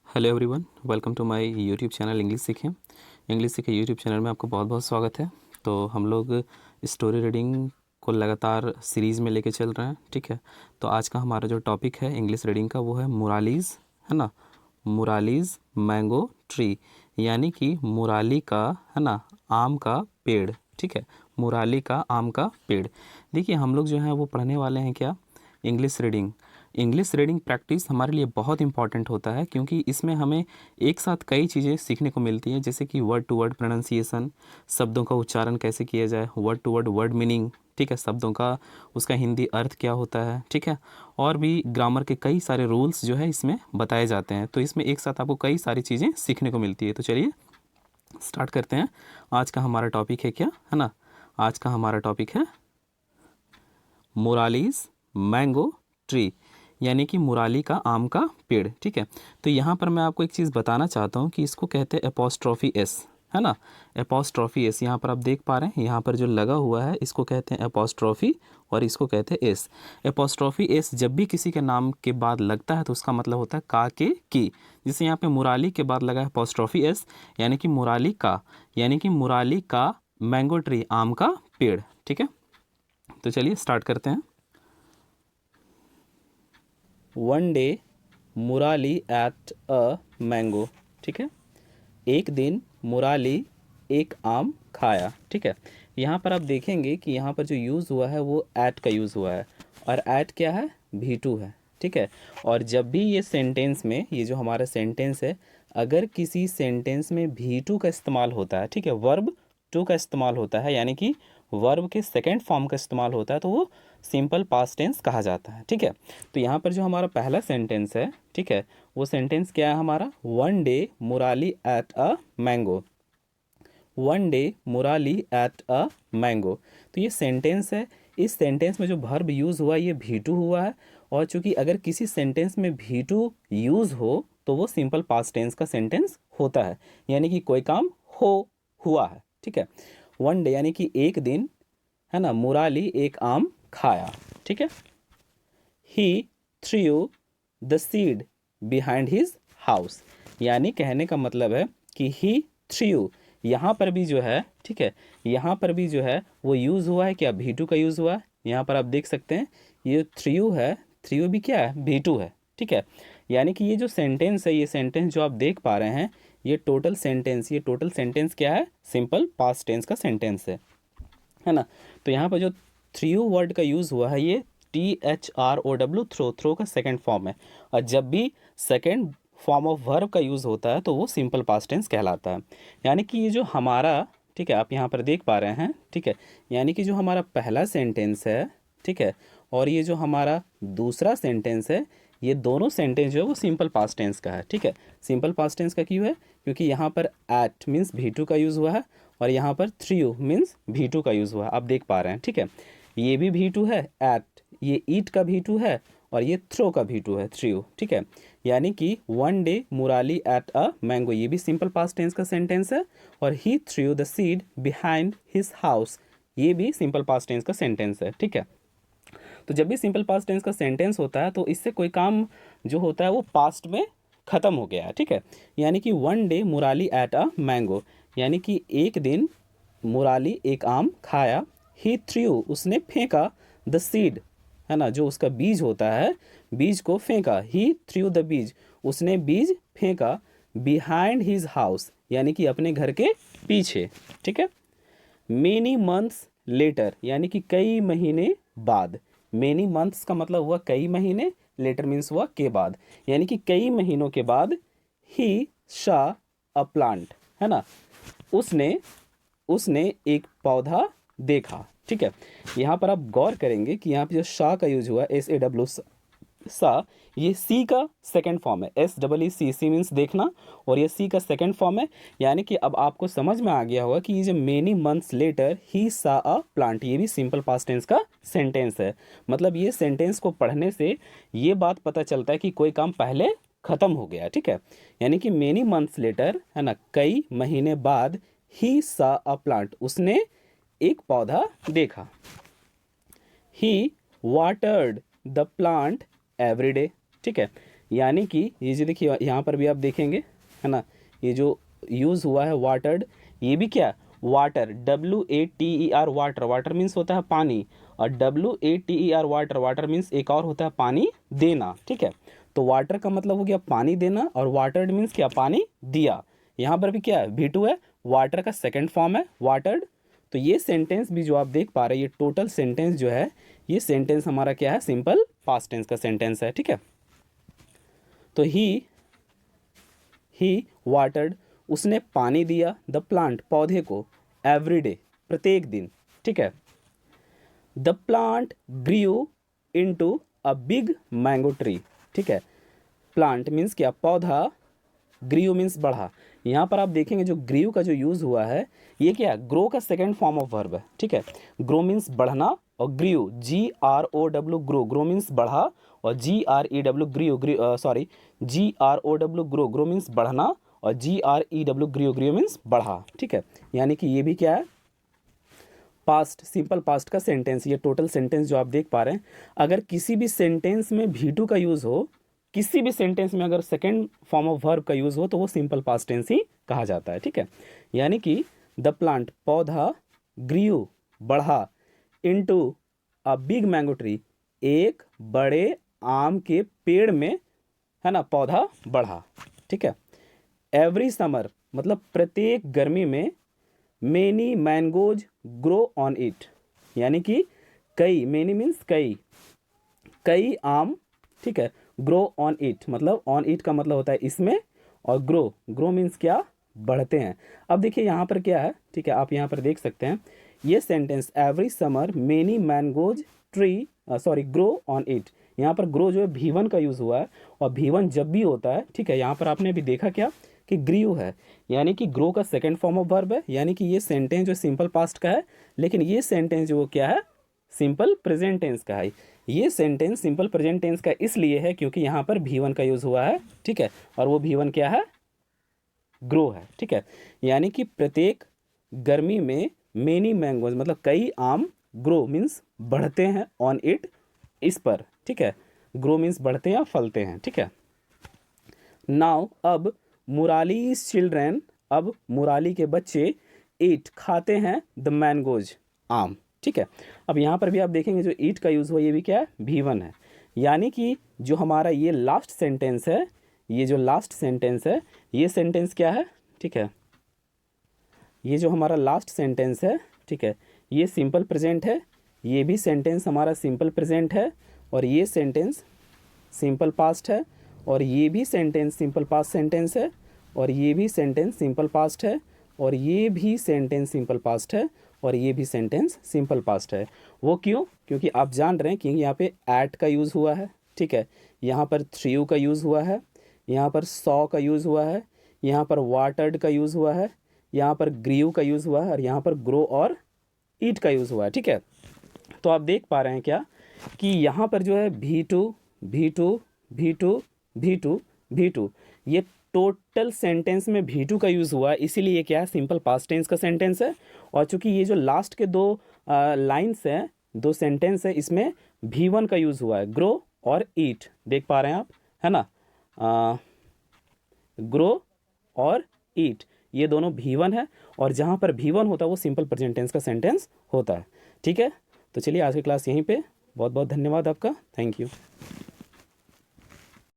Hello everyone, welcome to my YouTube channel English सीखें YouTube channel में आपको बहुत बहुत स्वागत है। तो हम लोग स्टोरी रीडिंग को लगातार सीरीज़ में लेके चल रहे हैं, ठीक है। तो आज का हमारा जो टॉपिक है इंग्लिश रीडिंग का वो है मुरालीज़, है ना। मुरालीज़ मैंगो ट्री, यानी कि मुराली का, है ना, आम का पेड़, ठीक है। मुराली का आम का पेड़। देखिए हम लोग जो है वो पढ़ने वाले हैं क्या, इंग्लिश रीडिंग प्रैक्टिस हमारे लिए बहुत इंपॉर्टेंट होता है, क्योंकि इसमें हमें एक साथ कई चीज़ें सीखने को मिलती हैं, जैसे कि वर्ड टू वर्ड प्रोनाउंसिएशन, शब्दों का उच्चारण कैसे किया जाए, वर्ड टू वर्ड मीनिंग, ठीक है, शब्दों का उसका हिंदी अर्थ क्या होता है, ठीक है। और भी ग्रामर के कई सारे रूल्स जो है इसमें बताए जाते हैं। तो इसमें एक साथ आपको कई सारी चीज़ें सीखने को मिलती है। तो चलिए स्टार्ट करते हैं। आज का हमारा टॉपिक है क्या, है ना, आज का हमारा टॉपिक है मुरालीज मैंगो ट्री, यानी कि मुराली का आम का पेड़, ठीक है। तो यहाँ पर मैं आपको एक चीज़ बताना चाहता हूँ कि इसको कहते हैं एपोस्ट्रॉफी एस, है ना। एपोस्ट्रॉफी एस यहाँ पर आप देख पा रहे हैं, यहाँ पर जो लगा हुआ है इसको कहते हैं एपोस्ट्रॉफी और इसको कहते हैं एस। एपोस्ट्रॉफी एस जब भी किसी के नाम के बाद लगता है तो उसका मतलब होता है का के की। जैसे यहाँ पे मुराली के बाद लगा है एपोस्ट्रॉफी एस, यानी कि मुराली का, यानी कि मुराली का मैंगो ट्री, आम का पेड़, ठीक है। तो चलिए स्टार्ट करते हैं। One day Murali ate a mango, ठीक है। एक दिन मुराली एक आम खाया, ठीक है। यहाँ पर आप देखेंगे कि यहाँ पर जो यूज़ हुआ है वो एट का यूज़ हुआ है, और एट क्या है, भी2 है, ठीक है। और जब भी ये सेंटेंस में, ये जो हमारा सेंटेंस है, अगर किसी सेंटेंस में भी2 का इस्तेमाल होता है, ठीक है, वर्ब टू का इस्तेमाल होता है, यानी कि वर्ब के सेकेंड फॉर्म का इस्तेमाल होता है, तो वो सिंपल पास्ट टेंस कहा जाता है, ठीक है। तो यहाँ पर जो हमारा पहला सेंटेंस है, ठीक है, वो सेंटेंस क्या है हमारा, one day Murali ate a mango. One day Murali ate a mango, तो ये सेंटेंस है। इस सेंटेंस में जो वर्ब यूज़ हुआ ये भी2 हुआ है, और चूंकि अगर किसी सेंटेंस में भी2 यूज़ हो तो वो सिंपल पास्ट टेंस का सेंटेंस होता है, यानी कि कोई काम हुआ है, ठीक है। वन डे यानी कि एक दिन, है ना, मुराली एक आम खाया, ठीक है। He threw the seed behind his house, यानी कहने का मतलब है कि ही थ्रू, यहाँ पर भी जो है, ठीक है, यहाँ पर भी जो है वो यूज़ हुआ है क्या, भी2 का यूज़ हुआ है। यहाँ पर आप देख सकते हैं ये थ्रू है, थ्रू भी क्या है, भी2 है, ठीक है। यानी कि ये जो सेंटेंस है, ये सेंटेंस जो आप देख पा रहे हैं, ये टोटल सेंटेंस क्या है, सिंपल पास्ट टेंस का सेंटेंस है ना। तो यहाँ पर जो थ्रू वर्ड का यूज़ हुआ है ये THROW, थ्रो का सेकंड फॉर्म है, और जब भी सेकंड फॉर्म ऑफ वर्ब का यूज़ होता है तो वो सिंपल पास्ट टेंस कहलाता है। यानी कि ये जो हमारा, ठीक है, आप यहाँ पर देख पा रहे हैं, ठीक है, यानी कि जो हमारा पहला सेंटेंस है, ठीक है, और ये जो हमारा दूसरा सेंटेंस है, ये दोनों सेंटेंस जो है वो सिंपल पास्ट टेंस का है, ठीक है। सिंपल पास्ट टेंस का क्यों है, क्योंकि यहाँ पर एट मीन्स भी2 का यूज़ हुआ है, और यहाँ पर थ्रू मीन्स भी2 का यूज़ हुआ है, आप देख पा रहे हैं, ठीक है। ये भी भी2 है एट, ये ईट का भी2 है, और ये थ्रो का भी2 है, थ्रू, ठीक है। यानी कि one day Murali ate a mango, ये भी सिंपल पास्ट टेंस का सेंटेंस है, और he threw the seed behind his house, ये भी सिंपल पास्ट टेंस का सेंटेंस है, ठीक है। तो जब भी सिंपल पास्ट टेंस का सेंटेंस होता है तो इससे कोई काम जो होता है वो पास्ट में ख़त्म हो गया है, ठीक है। यानी कि one day Murali ate a mango, यानी कि एक दिन मुराली एक आम खाया। ही थ्रू, उसने फेंका, द सीड, है ना, जो उसका बीज होता है, बीज को फेंका। ही थ्रू द बीज, उसने बीज फेंका। बिहाइंड हिज हाउस, यानी कि अपने घर के पीछे, ठीक है। मेनी मंथ्स लेटर, यानी कि कई महीने बाद। मेनी मंथ्स का मतलब हुआ कई महीने, लेटर मीन्स हुआ के बाद, यानी कि कई महीनों के बाद। ही शा अ प्लांट, है ना, उसने उसने एक पौधा देखा, ठीक है। यहाँ पर आप गौर करेंगे कि यहाँ पे जो शा का यूज हुआ SAW, सा, ये सी का सेकंड फॉर्म है, SEE, सी मीन्स देखना, और ये सी का सेकंड फॉर्म है। यानी कि अब आपको समझ में आ गया होगा कि ये जो मेनी मंथ्स लेटर ही सा अ प्लांट, ये भी सिंपल पास्ट टेंस का सेंटेंस है। मतलब ये सेंटेंस को पढ़ने से ये बात पता चलता है कि कोई काम पहले ख़त्म हो गया, ठीक है। यानी कि मेनी मंथ्स लेटर, है ना, कई महीने बाद, ही सा अ प्लांट, उसने एक पौधा देखा। He watered the plant every day, ठीक है। यानी कि ये जो देखिए यहाँ पर भी आप देखेंगे, है ना, ये जो यूज़ हुआ है वाटर्ड, ये भी क्या, water, WATER, water, water means होता है पानी, और WATER वाटर, वाटर मीन्स एक और होता है पानी देना, ठीक है। तो वाटर का मतलब हो गया पानी देना, और वाटर्ड मीन्स क्या, पानी दिया। यहाँ पर भी क्या है, V2 है, वाटर का सेकंड फॉर्म है वाटर्ड। तो ये सेंटेंस भी जो आप देख पा रहे हैं, ये टोटल सेंटेंस जो है, ये सेंटेंस हमारा क्या है, सिंपल पास्ट टेंस का सेंटेंस है, ठीक है। तो ही वाटर्ड, उसने पानी दिया, द प्लांट, पौधे को, एवरीडे, प्रत्येक दिन, ठीक है। The plant grew into a big mango tree, ठीक है। प्लांट मीन्स क्या, पौधा, ग्रीव मीन्स बढ़ा। यहाँ पर आप देखेंगे जो ग्रीव का जो यूज़ हुआ है, ये क्या है, ग्रो का सेकंड फॉर्म ऑफ वर्ब है, ठीक है। ग्रो मीन्स बढ़ना, और grew, GROW, grow, grow means बढ़ा, और GREW, grew, sorry, GROW, grow, grow means बढ़ना, और GREW, ग्रीव, ग्रीव मीन्स बढ़ा, ठीक है। यानी कि ये भी क्या है, पास्ट, सिंपल पास्ट का सेंटेंस। ये टोटल सेंटेंस जो आप देख पा रहे हैं, अगर किसी भी सेंटेंस में V2 का यूज़ हो, किसी भी सेंटेंस में अगर सेकंड फॉर्म ऑफ वर्ब का यूज़ हो, तो वो सिंपल पास्ट टेंस ही कहा जाता है, ठीक है। यानी कि द प्लांट, पौधा, ग्रीव, बढ़ा, into a big mango tree, एक बड़े आम के पेड़ में, है ना, पौधा बढ़ा, ठीक है। एवरी समर मतलब प्रत्येक गर्मी में, many mangoes grow on it, यानी कि कई, मेनी मीन्स कई, कई आम, ठीक है, ग्रो ऑन इट, मतलब ऑन इट का मतलब होता है इसमें, और ग्रो, ग्रो मीन्स क्या, बढ़ते हैं। अब देखिए यहाँ पर क्या है, ठीक है, आप यहाँ पर देख सकते हैं, ये sentence, every summer many mangoes tree, sorry, grow on it, यहाँ पर ग्रो जो है V1 का यूज़ हुआ है, और V1 जब भी होता है, ठीक है, यहाँ पर आपने भी देखा क्या कि ग्रीव है, यानी कि ग्रो का सेकंड फॉर्म ऑफ वर्ब है, यानी कि ये सेंटेंस जो सिंपल पास्ट का है, लेकिन ये सेंटेंस जो क्या है, सिंपल प्रेजेंट टेंस का है। ये सेंटेंस सिंपल प्रेजेंट टेंस का इसलिए है क्योंकि यहाँ पर V1 का यूज़ हुआ है, ठीक है, और वो V1 क्या है, ग्रो है, ठीक है। यानी कि प्रत्येक गर्मी में मेनी मैंगोज मतलब कई आम, ग्रो मीन्स बढ़ते हैं, ऑन इट, इस पर, ठीक है, ग्रो मीन्स बढ़ते हैं या फलते हैं, ठीक है। नाउ अब मुराली चिल्ड्रेन, अब मुराली के बच्चे, ईट, खाते हैं, द मैंगोज, आम, ठीक है। अब यहाँ पर भी आप देखेंगे जो ईट का यूज़ हुआ, ये भी क्या है, V1 है। यानी कि जो हमारा ये लास्ट सेंटेंस है, ये जो लास्ट सेंटेंस है, ये सेंटेंस क्या है, ठीक है, ये जो हमारा लास्ट सेंटेंस है, ठीक है, ये सिंपल प्रेजेंट है, ये भी सेंटेंस हमारा सिंपल प्रेजेंट है, और ये सेंटेंस सिंपल पास्ट है, और ये भी सेंटेंस सिंपल पास्ट सेंटेंस है, और ये भी सेंटेंस सिंपल पास्ट है, और ये भी सेंटेंस सिंपल पास्ट है, और ये भी सेंटेंस सिंपल पास्ट है। वो क्यों, क्योंकि आप जान रहे हैं कि यहाँ पे एट का यूज़ हुआ है, ठीक है, यहाँ पर थ्रू का यूज़ हुआ है, यहाँ पर सॉ का यूज़ हुआ है, यहाँ पर वाटर्ड का यूज़ हुआ है, यहाँ पर ग्रीव का यूज़ हुआ है, और यहाँ पर ग्रो और ईट का यूज़ हुआ है, ठीक है। तो आप देख पा रहे हैं क्या कि यहाँ पर जो है V2, V2, V2, V2, V2, ये टोटल सेंटेंस में V2 का यूज़ हुआ है, इसीलिए क्या है, सिंपल पास्ट टेंस का सेंटेंस है। और चूंकि ये जो लास्ट के दो लाइन्स हैं, दो सेंटेंस है, इसमें V1 का यूज़ हुआ है, ग्रो और ईट, देख पा रहे हैं आप, है ना, ग्रो और ईट, ये दोनों V1 है, और जहाँ पर V1 होता है वो सिंपल प्रेजेंट टेंस का सेंटेंस होता है, ठीक है। तो चलिए आज की क्लास यहीं पे, बहुत बहुत धन्यवाद आपका, थैंक यू।